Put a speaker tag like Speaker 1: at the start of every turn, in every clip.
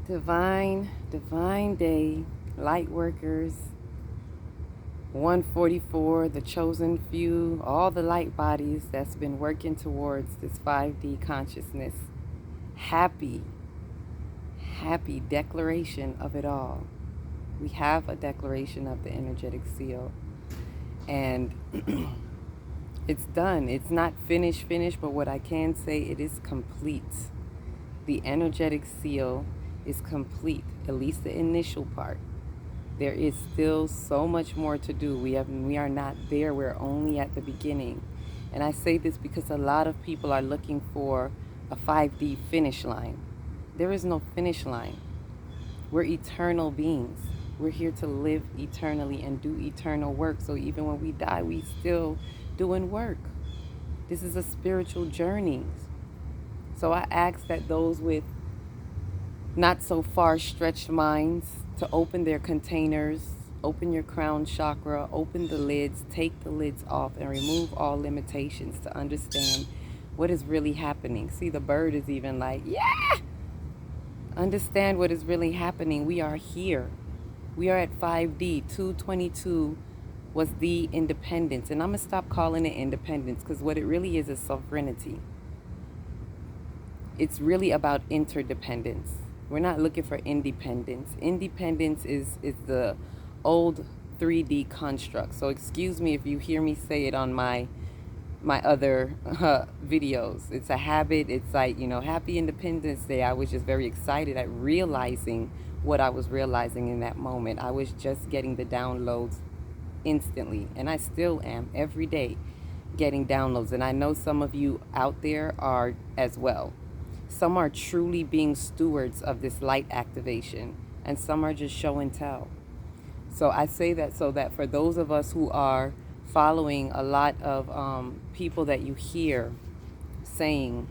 Speaker 1: Divine day, Lightworkers, 144, the chosen few, all the light bodies that's been working towards this 5D consciousness. Happy declaration of it all. We have a declaration of the energetic seal, and it's done. It's not finished, but what I can say, it is complete. The energetic seal is complete, at least the initial part. There is still so much more to do. We are not there. We're only at the beginning. And I say this because a lot of people are looking for a 5D finish line. There is no finish line. We're eternal beings. We're here to live eternally and do eternal work. So even when we die, we still doing work. This is a spiritual journey. So I ask that those with not so far stretched minds to open their containers, open your crown chakra, open the lids, take the lids off, and remove all limitations to understand what is really happening. See, the bird is even like, yeah! Understand what is really happening. We are here. We are at 5D. 222 was the independence. And I'm going to stop calling it independence, because what it really is sovereignty. It's really about interdependence. We're not looking for independence. Independence is the old 3D construct. So excuse me if you hear me say it on my other videos. It's a habit. It's like, Happy Independence Day. I was just very excited at realizing what I was realizing in that moment. I was just getting the downloads instantly, and I still am every day getting downloads. And I know some of you out there are as well. Some are truly being stewards of this light activation, and some are just show and tell. So I say that so that for those of us who are following a lot of people that you hear saying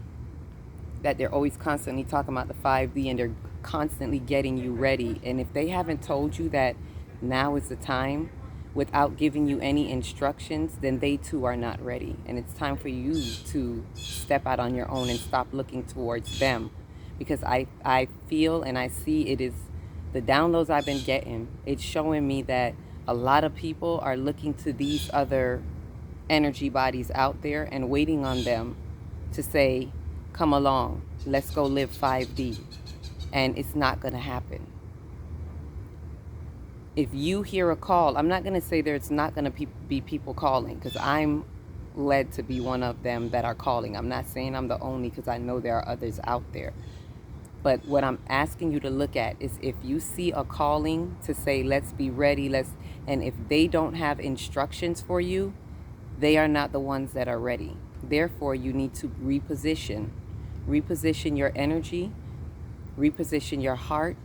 Speaker 1: that they're always constantly talking about the 5D and they're constantly getting you ready. And if they haven't told you that now is the time without giving you any instructions, then they too are not ready. And it's time for you to step out on your own and stop looking towards them. Because I feel and I see it is the downloads I've been getting. It's showing me that a lot of people are looking to these other energy bodies out there and waiting on them to say, come along, let's go live 5D. And it's not going to happen. If you hear a call, I'm not going to say there's not going to be people calling, because I'm led to be one of them that are calling. I'm not saying I'm the only, because I know there are others out there. But what I'm asking you to look at is if you see a calling to say, let's be ready, and if they don't have instructions for you, they are not the ones that are ready. Therefore, you need to reposition your energy, reposition your heart,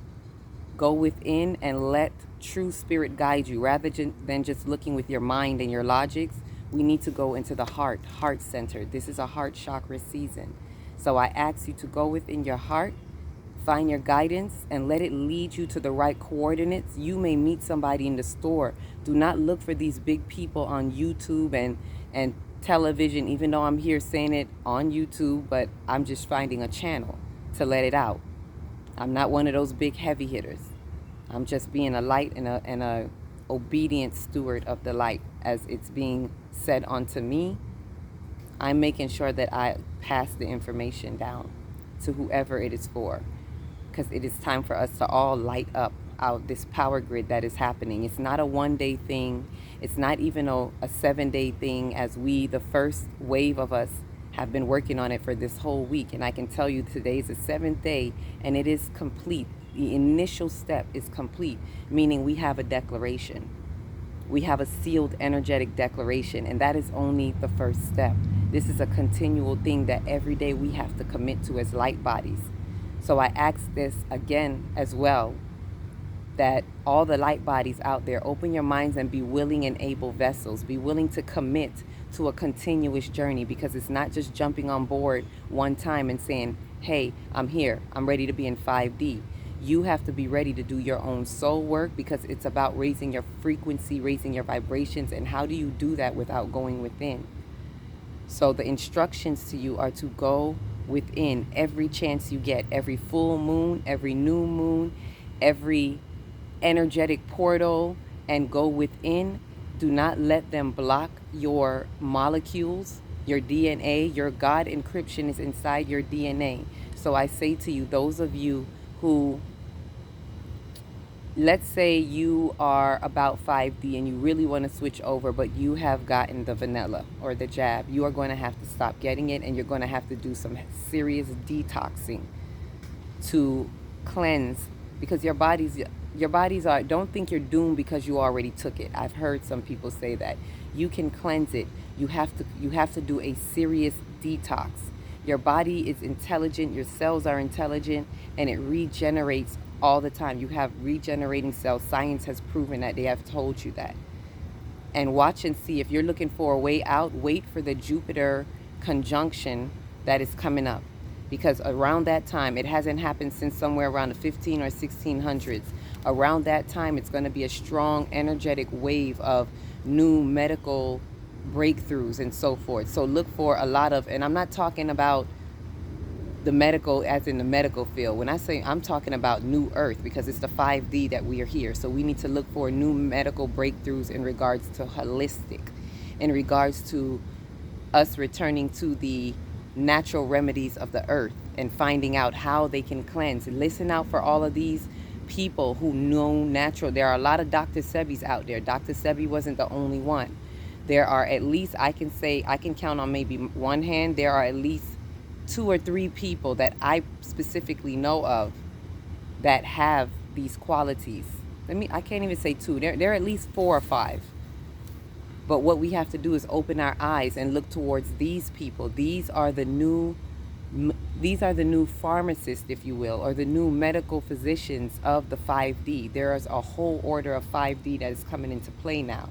Speaker 1: go within and let true spirit guide you rather than just looking with your mind and your logics. We need to go into the heart center. This is a heart chakra season. So I ask you to go within your heart, find your guidance, and let it lead you to the right coordinates. You may meet somebody in the store. Do not look for these big people on YouTube and television, even though I'm here saying it on YouTube, but I'm just finding a channel to let it out. I'm not one of those big heavy hitters. I'm just being a light and a obedient steward of the light as it's being said unto me. I'm making sure that I pass the information down to whoever it is for, because it is time for us to all light up out this power grid that is happening. It's not a one-day thing. It's not even a 7-day thing, as the first wave of us have been working on it for this whole week. And I can tell you today is the 7th day and it is complete. The initial step is complete, meaning we have a declaration. We have a sealed energetic declaration, and that is only the first step. This is a continual thing that every day we have to commit to as light bodies. So I ask this again as well, that all the light bodies out there, open your minds and be willing and able vessels. Be willing to commit to a continuous journey, because it's not just jumping on board one time and saying, hey, I'm here, I'm ready to be in 5D. You have to be ready to do your own soul work, because it's about raising your frequency, raising your vibrations. And how do you do that without going within? So the instructions to you are to go within every chance you get, every full moon, every new moon, every energetic portal, and go within. Do not let them block your molecules, your DNA. Your God encryption is inside your DNA. So I say to you, those of you who, let's say you are about 5D and you really want to switch over, but you have gotten the vanilla or the jab, you are going to have to stop getting it, and you're going to have to do some serious detoxing to cleanse, because your bodies are, don't think you're doomed because you already took it. I've heard some people say that. You can cleanse it. You have to do a serious detox. Your body is intelligent, your cells are intelligent, and it regenerates all the time. You have regenerating cells. Science has proven that. They have told you that. And watch and see. If you're looking for a way out, wait for the Jupiter conjunction that is coming up. Because around that time, it hasn't happened since somewhere around the 15 or 1600s. Around that time, it's going to be a strong energetic wave of new medical breakthroughs and so forth. So look for a lot of, and I'm not talking about the medical as in the medical field. When I say, I'm talking about new earth, because it's the 5D that we are here. So we need to look for new medical breakthroughs in regards to holistic, in regards to us returning to the natural remedies of the earth and finding out how they can cleanse. Listen out for all of these people who know natural. There are a lot of Dr. Sebis out there. Dr. Sebi wasn't the only one. There are at least, I can say, I can count on maybe one hand, there are at least 2 or 3 people that I specifically know of that have these qualities. I can't even say 2. There are at least 4 or 5. But what we have to do is open our eyes and look towards these people. These are the new pharmacists, if you will, or the new medical physicians of the 5D. There is a whole order of 5D that is coming into play now.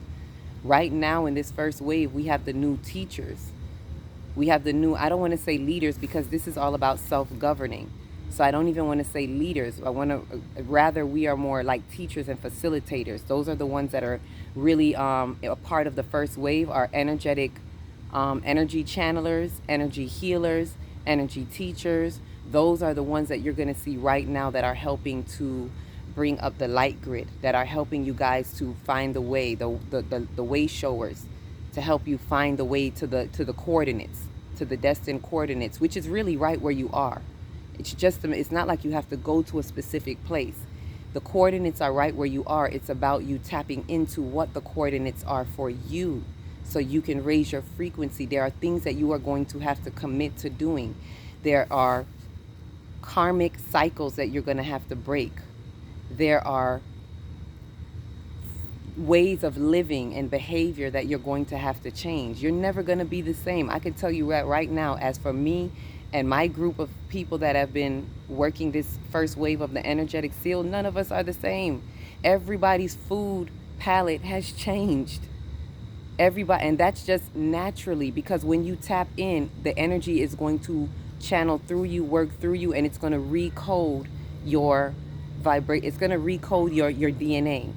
Speaker 1: Right now in this first wave, we have the new teachers. We have the new, I don't want to say leaders, because this is all about self-governing. So I don't even want to say leaders. I want to, rather we are more like teachers and facilitators. Those are the ones that are really a part of the first wave, are energetic, energy channelers, energy healers, energy teachers. Those are the ones that you're going to see right now that are helping to bring up the light grid, that are helping you guys to find the way, the way showers, to help you find the way to the coordinates, to the destined coordinates, which is really right where you are. It's just, it's not like you have to go to a specific place. The coordinates are right where you are. It's about you tapping into what the coordinates are for you, so you can raise your frequency. There are things that you are going to have to commit to doing. There are karmic cycles that you're going to have to break. There are ways of living and behavior that you're going to have to change. You're never going to be the same. I can tell you right now, as for me and my group of people that have been working this first wave of the energetic seal, none of us are the same. Everybody's food palette has changed. Everybody, and that's just naturally, because when you tap in, the energy is going to channel through you, work through you, and it's going to recode your it's going to recode your DNA,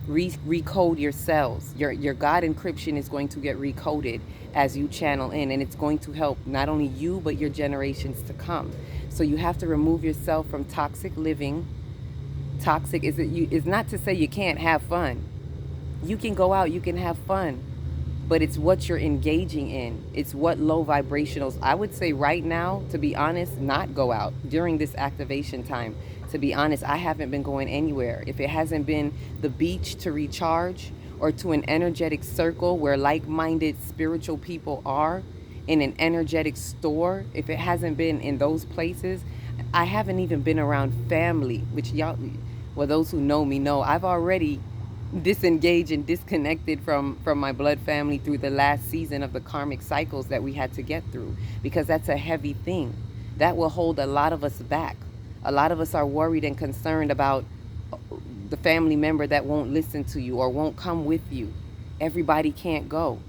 Speaker 1: recode your cells. Your God encryption is going to get recoded as you channel in, and it's going to help not only you but your generations to come. So you have to remove yourself from toxic living. Toxic is not to say you can't have fun. You can go out, you can have fun, but it's what you're engaging in. It's what low vibrationals. I would say right now, to be honest, not go out during this activation time. To be honest, I haven't been going anywhere. If it hasn't been the beach to recharge, or to an energetic circle where like-minded spiritual people are, in an energetic store, if it hasn't been in those places, I haven't even been around family, which y'all, well, those who know me know, I've already disengaged and disconnected from my blood family through the last season of the karmic cycles that we had to get through, because that's a heavy thing. That will hold a lot of us back. A lot of us are worried and concerned about the family member that won't listen to you or won't come with you. Everybody can't go.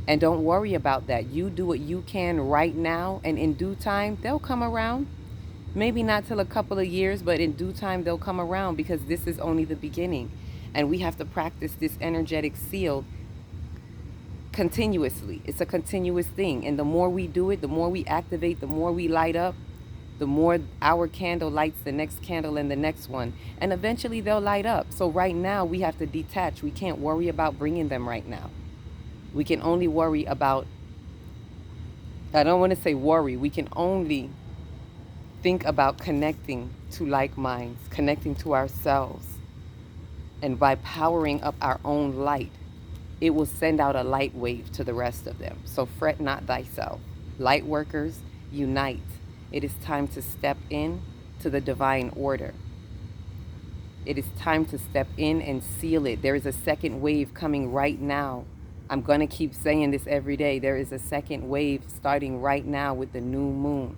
Speaker 1: And don't worry about that. You do what you can right now, and in due time, they'll come around. Maybe not till a couple of years, but in due time, they'll come around, because this is only the beginning. And we have to practice this energetic seal continuously. It's a continuous thing. And the more we do it, the more we activate, the more we light up, the more our candle lights the next candle and the next one. And eventually they'll light up. So right now we have to detach. We can't worry about bringing them right now. We can only worry about, I don't want to say worry, we can only think about connecting to like minds, connecting to ourselves. And by powering up our own light, it will send out a light wave to the rest of them. So fret not thyself. Light workers, unite. It is time to step in to the divine order. It is time to step in and seal it. There is a second wave coming right now. I'm going to keep saying this every day. There is a second wave starting right now with the new moon.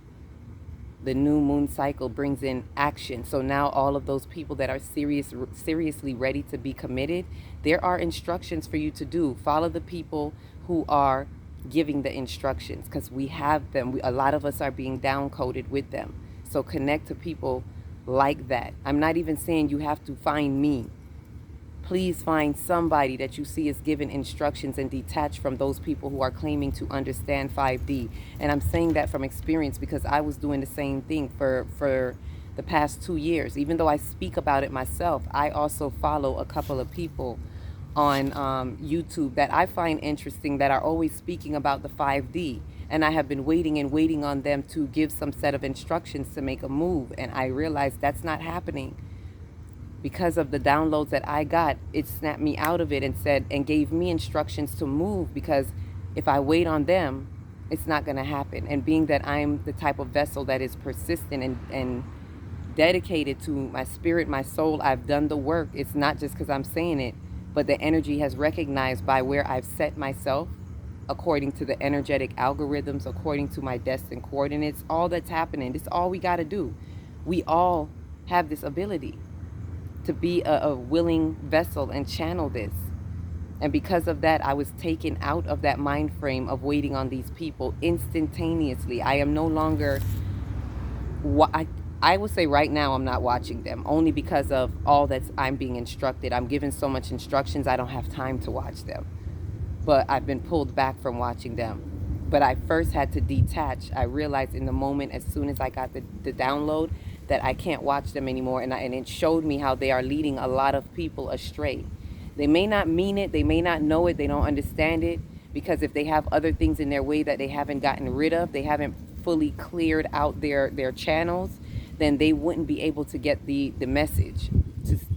Speaker 1: The new moon cycle brings in action. So now all of those people that are seriously ready to be committed, there are instructions for you to do. Follow the people who are giving the instructions, because we have them. A lot of us are being down-coded with them. So connect to people like that. I'm not even saying you have to find me. Please find somebody that you see is giving instructions and detach from those people who are claiming to understand 5D. And I'm saying that from experience because I was doing the same thing for the past 2 years. Even though I speak about it myself, I also follow a couple of people on YouTube that I find interesting that are always speaking about the 5D. And I have been waiting on them to give some set of instructions to make a move. And I realized that's not happening. Because of the downloads that I got, it snapped me out of it and gave me instructions to move, because if I wait on them, it's not going to happen. And being that I'm the type of vessel that is persistent and dedicated to my spirit, my soul, I've done the work. It's not just because I'm saying it, but the energy has recognized by where I've set myself according to the energetic algorithms, according to my destined coordinates, all that's happening. It's all we got to do. We all have this ability to be a willing vessel and channel this. And because of that, I was taken out of that mind frame of waiting on these people instantaneously. I am no longer, I would say right now I'm not watching them, only because of all that I'm being instructed. I'm given so much instructions, I don't have time to watch them. But I've been pulled back from watching them. But I first had to detach. I realized in the moment, as soon as I got the download, that I can't watch them anymore. And it showed me how they are leading a lot of people astray. They may not mean it. They may not know it. They don't understand it. Because if they have other things in their way that they haven't gotten rid of, they haven't fully cleared out their channels, then they wouldn't be able to get the message,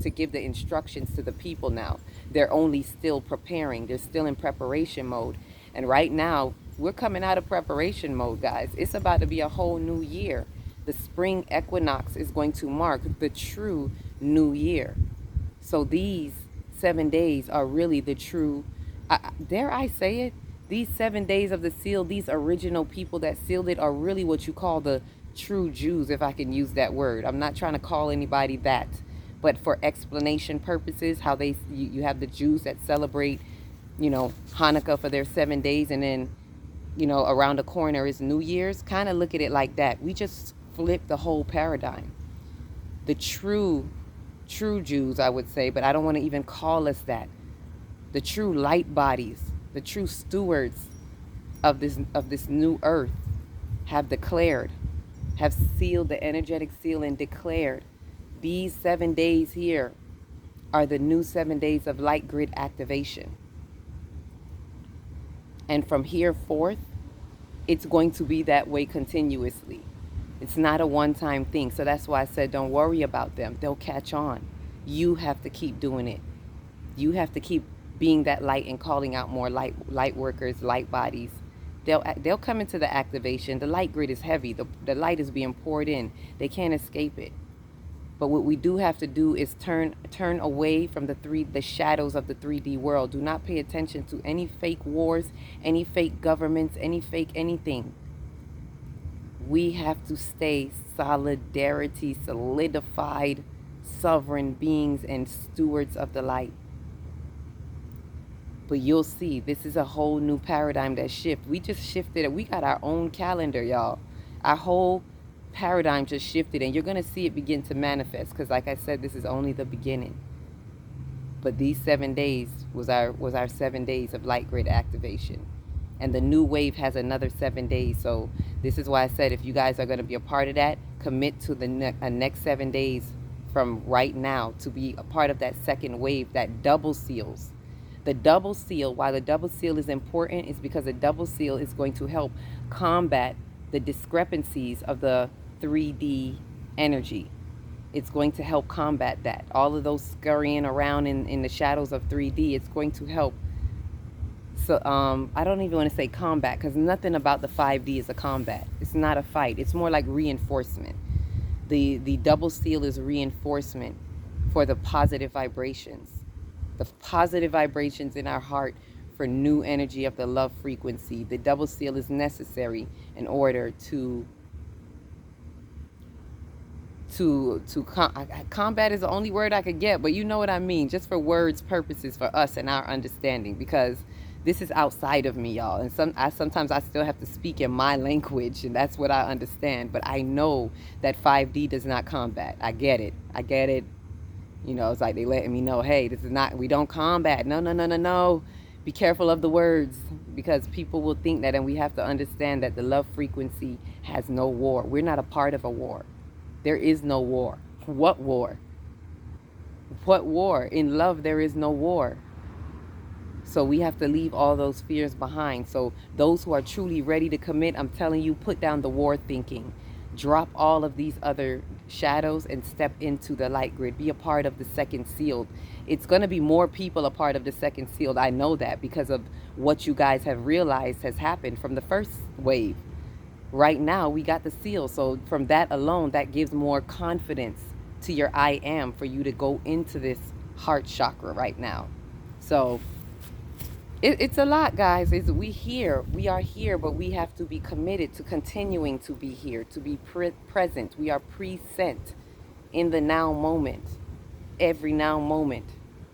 Speaker 1: to give the instructions to the people now. They're only still preparing. They're still in preparation mode. And right now, we're coming out of preparation mode, guys. It's about to be a whole new year. The spring equinox is going to mark the true new year. So these 7 days are really the true, dare I say it, these 7 days of the seal, these original people that sealed it are really what you call the true Jews, if I can use that word. I'm not trying to call anybody that, but for explanation purposes, how you have the Jews that celebrate, Hanukkah for their 7 days, and then, around the corner is New Year's. Kind of look at it like that. We just flip the whole paradigm. The true Jews, I would say, but I don't want to even call us that. The true light bodies, the true stewards of this new earth have declared, have sealed the energetic seal and declared these 7 days here are the new 7 days of light grid activation. And from here forth, it's going to be that way continuously. It's not a one-time thing. So that's why I said don't worry about them. They'll catch on. You have to keep doing it. You have to keep being that light and calling out more light workers, light bodies. They'll come into the activation. The light grid is heavy. The light is being poured in. They can't escape it. But what we do have to do is turn away from the shadows of the 3D world. Do not pay attention to any fake wars, any fake governments, any fake anything. We have to stay solidified, sovereign beings and stewards of the light. But you'll see, this is a whole new paradigm that shift. We just shifted it. We got our own calendar, y'all. Our whole paradigm just shifted, and you're going to see it begin to manifest, because like I said, this is only the beginning. But these 7 days was our 7 days of light grid activation. And the new wave has another 7 days. So this is why I said, if you guys are going to be a part of that, commit to the next 7 days from right now to be a part of that second wave that double seals. The double seal, why the double seal is important, is because the double seal is going to help combat the discrepancies of the 3D energy. It's going to help combat that. All of those scurrying around in the shadows of 3D, it's going to help. So I don't even want to say combat, because nothing about the 5D is a combat. It's not a fight. It's more like reinforcement. The double seal is reinforcement for the positive vibrations. The positive vibrations in our heart for new energy of the love frequency. The double seal is necessary in order to combat is the only word I could get, but you know what I mean, just for words purposes for us and our understanding, because this is outside of me, y'all, and sometimes I still have to speak in my language, and that's what I understand. But I know that 5D does not combat. I get it. You know, it's like they letting me know, hey, this is not, we don't combat. No. Be careful of the words, because people will think that, and we have to understand that the love frequency has no war. We're not a part of a war. There is no war. What war? What war? In love, there is no war. So we have to leave all those fears behind. So those who are truly ready to commit, I'm telling you, put down the war thinking. Drop all of these other shadows and step into the light grid. Be a part of the second sealed. It's going to be more people a part of the second sealed. I know that because of what you guys have realized has happened from the first wave. Right now, we got the seal. So from that alone, that gives more confidence to your I am for you to go into this heart chakra right now. So it's a lot, guys. We are here, but we have to be committed to continuing to be here, to be present. We are present in the now moment, every now moment.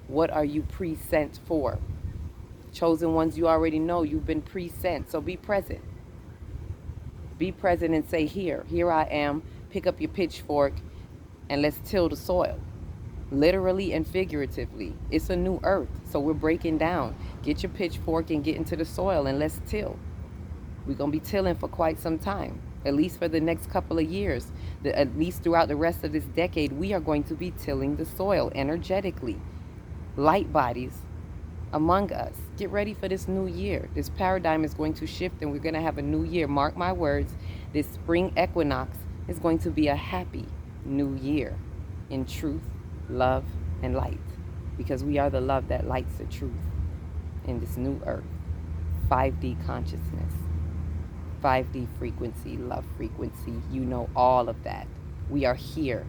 Speaker 1: What are you present for? Chosen ones, you already know you've been present, so be present. Be present and say, here I am. Pick up your pitchfork and let's till the soil. Literally and figuratively. It's a new earth, so we're breaking down. Get your pitchfork and get into the soil and let's till. We're going to be tilling for quite some time, at least for the next couple of years. At least throughout the rest of this decade, we are going to be tilling the soil energetically. Light bodies among us. Get ready for this new year. This paradigm is going to shift and we're going to have a new year. Mark my words, this spring equinox is going to be a happy new year in truth, love, and light, because we are the love that lights the truth in this new earth. 5D consciousness, 5D frequency, love frequency, you know all of that. We are here.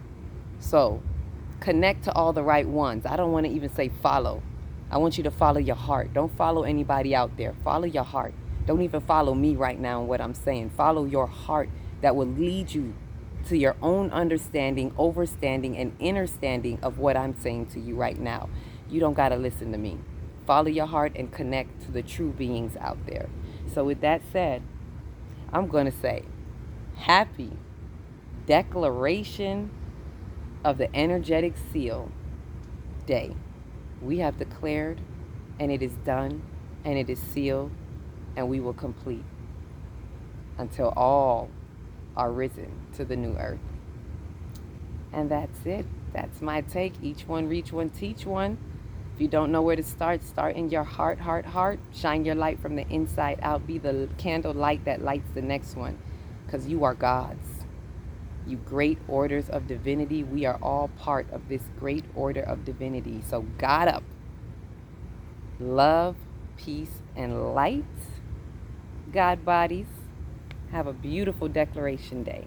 Speaker 1: So connect to all the right ones. I don't want to even say follow. I want you to follow your heart. Don't follow anybody out there. Follow your heart. Don't even follow me right now in what I'm saying. Follow your heart that will lead you to your own understanding, overstanding, and understanding of what I'm saying to you right now. You don't got to listen to me. Follow your heart and connect to the true beings out there. So with that said, I'm going to say happy declaration of the energetic seal day. We have declared, and it is done, and it is sealed, and we will complete until all are risen to the new earth. And that's it. That's my take. Each one reach one, teach one. If you don't know where to start, start in your heart. Shine your light from the inside out. Be the candle light that lights the next one, because you are God's. You great orders of divinity. We are all part of this great order of divinity. So God up. Love, peace, and light. God bodies. Have a beautiful declaration day.